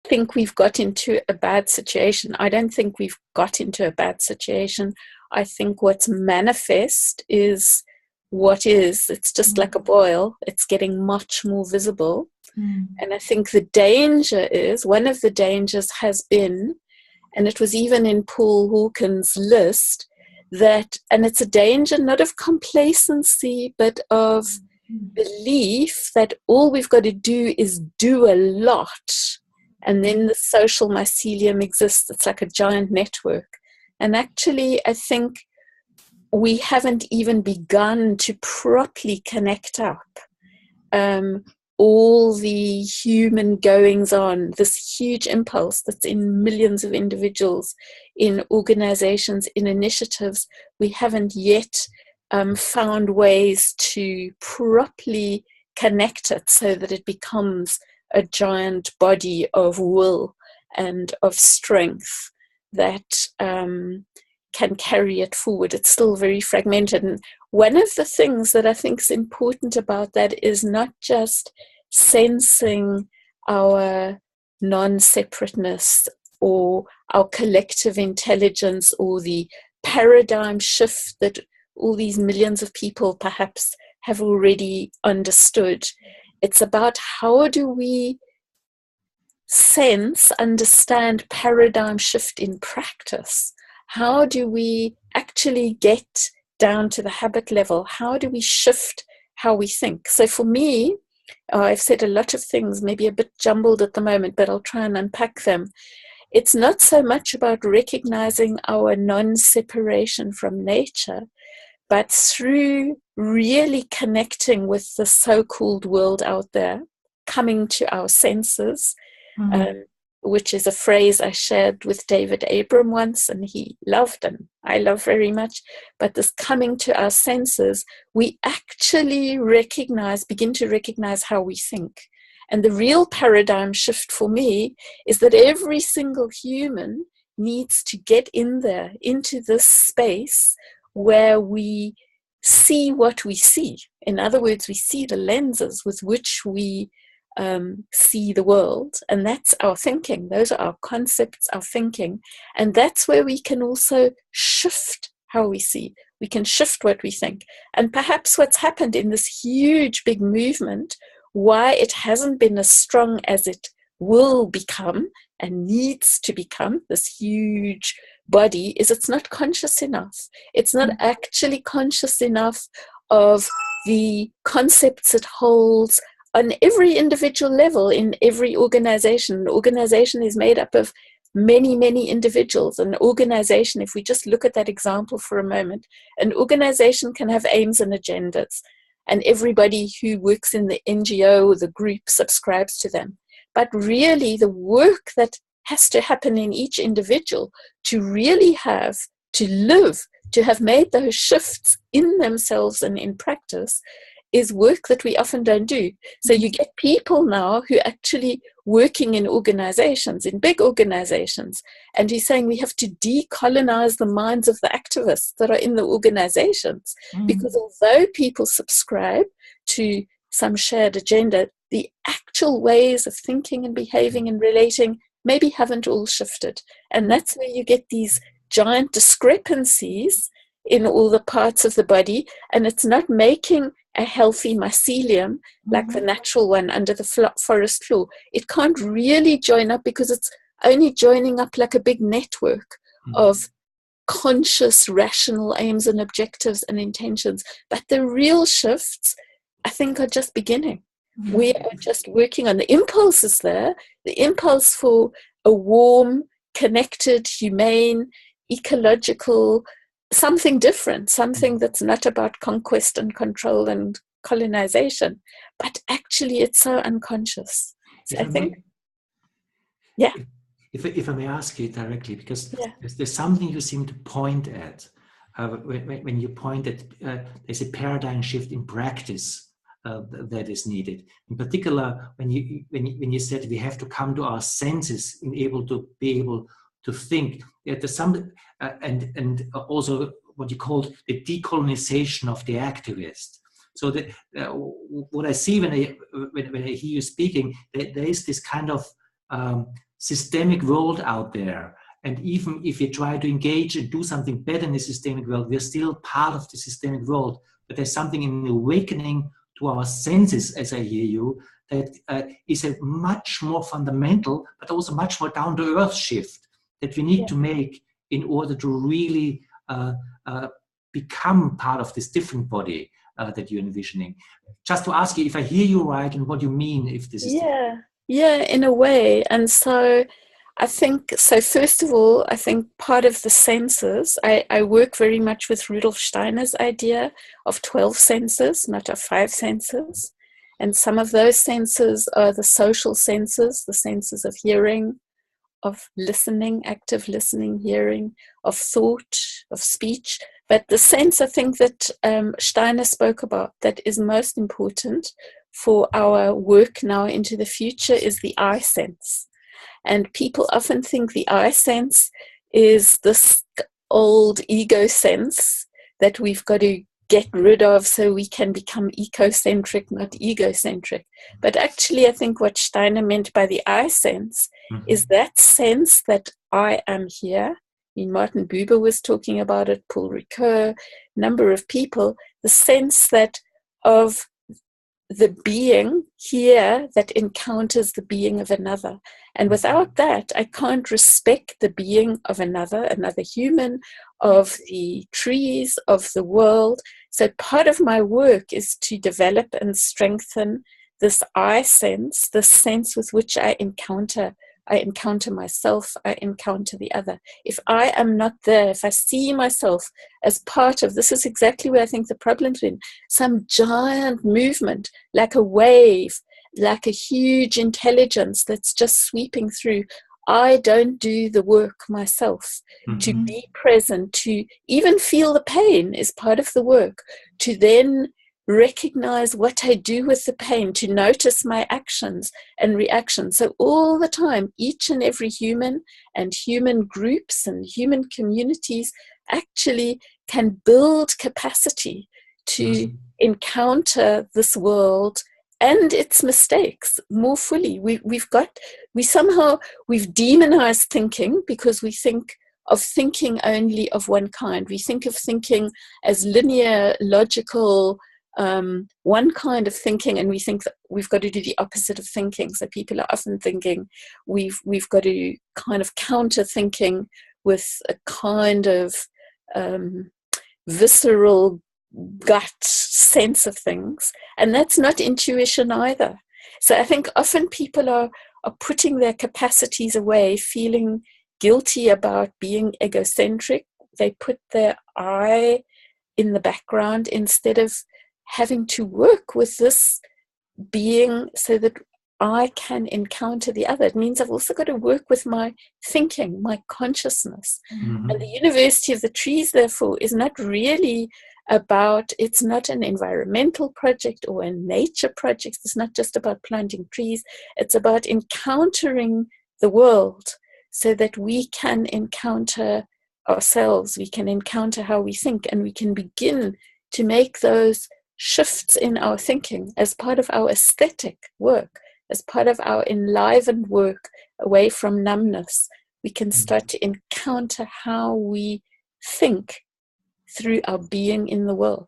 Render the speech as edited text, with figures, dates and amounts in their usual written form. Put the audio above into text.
think we've got into a bad situation. I don't think we've got into a bad situation. I think what's manifest is what is. It's just like a boil. It's getting much more visible. And I think the danger is, one of the dangers has been, and it was even in Paul Hawkins' list, that, and it's a danger not of complacency, but of belief that all we've got to do is do a lot, and then the social mycelium exists. It's like a giant network. And actually, I think we haven't even begun to properly connect up all the human goings on, this huge impulse that's in millions of individuals, in organizations, in initiatives. We haven't yet found ways to properly connect it so that it becomes a giant body of will and of strength that can carry it forward. It's still very fragmented. And one of the things that I think is important about that is not just sensing our non-separateness or our collective intelligence or the paradigm shift that all these millions of people perhaps have already understood. It's about how do we sense, understand paradigm shift in practice? How do we actually get down to the habit level? How do we shift how we think? So for me, I've said a lot of things, maybe a bit jumbled at the moment, but I'll try and unpack them. It's not so much about recognizing our non-separation from nature, but through really connecting with the so-called world out there, coming to our senses, which is a phrase I shared with David Abram once, and he loved, and I love very much. But this coming to our senses, we actually begin to recognize how we think. And the real paradigm shift for me is that every single human needs to get in there, into this space where we see what we see. In other words, we see the lenses with which we see the world, and that's our thinking. Those are our concepts, our thinking, and that's where we can also shift how we see. We can shift what we think. And perhaps what's happened in this huge big movement, why it hasn't been as strong as it will become and needs to become, this huge body, is it's not conscious enough. It's not actually conscious enough of the concepts it holds on every individual level in every organization. An organization is made up of many, many individuals. An organization, if we just look at that example for a moment, an organization can have aims and agendas, and everybody who works in the NGO or the group subscribes to them. But really, the work that has to happen in each individual to really have, to live, to have made those shifts in themselves and in practice, is work that we often don't do. So you get people now who actually working in organizations, in big organizations, and he's saying we have to decolonize the minds of the activists that are in the organizations, because although people subscribe to some shared agenda, the actual ways of thinking and behaving and relating maybe haven't all shifted. And that's where you get these giant discrepancies in all the parts of the body, and it's not making a healthy mycelium like the natural one under the forest floor. It can't really join up because it's only joining up like a big network of conscious, rational aims and objectives and intentions. But the real shifts, I think, are just beginning. We are just working on the impulse is there, the impulse for a warm, connected, humane, ecological, something different, something that's not about conquest and control and colonization, but actually it's so unconscious. So I think, yeah. If I may ask you directly, because there's something you seem to point at when you point at there's a paradigm shift in practice that is needed. In particular, when you said we have to come to our senses in able to think. There's some and also what you called the decolonization of the activist. So what I see when I hear you speaking, there is this kind of systemic world out there. And even if you try to engage and do something better in the systemic world, we're still part of the systemic world. But there's something in the awakening to our senses, as I hear you, that is a much more fundamental, but also much more down-to-earth shift that we need to make in order to really become part of this different body that you're envisioning. Just to ask you if I hear you right and what you mean, if this is... Yeah, in a way. And so I think, so first of all, I think part of the senses, I work very much with Rudolf Steiner's idea of 12 senses, not of 5 senses. And some of those senses are the social senses, the senses of hearing, of listening, active listening, hearing, of thought, of speech. But the sense, I think, that Steiner spoke about that is most important for our work now into the future is the I sense. And people often think the I sense is this old ego sense that we've got to get rid of so we can become ecocentric, not egocentric. But actually, I think what Steiner meant by the I sense is that sense that I am here. I mean, Martin Buber was talking about it, Paul Ricoeur, number of people, the sense that of the being here that encounters the being of another. And without that, I can't respect the being of another human, of the trees, of the world. So part of my work is to develop and strengthen this I sense, the sense with which I encounter myself, I encounter the other. If I am not there, if I see myself as part of, this is exactly where I think the problem's been, some giant movement, like a wave, like a huge intelligence that's just sweeping through. I don't do the work myself. To be present, to even feel the pain is part of the work, to then recognize what I do with the pain, to notice my actions and reactions. So all the time, each and every human and human groups and human communities actually can build capacity to encounter this world and its mistakes more fully. We've demonized thinking because we think of thinking only of one kind. We think of thinking as linear, logical, one kind of thinking, and we think that we've got to do the opposite of thinking. So people are often thinking we've got to kind of counter thinking with a kind of visceral gut sense of things, and that's not intuition either. So I think often people are putting their capacities away, feeling guilty about being egocentric. They put their I in the background instead of having to work with this being so that I can encounter the other. It means I've also got to work with my thinking, my consciousness. And the University of the Trees, therefore, is not really about, it's not an environmental project or a nature project. It's not just about planting trees. It's about encountering the world so that we can encounter ourselves, we can encounter how we think, and we can begin to make those shifts in our thinking as part of our aesthetic work, as part of our enlivened work away from numbness. We can start to encounter how we think through our being in the world.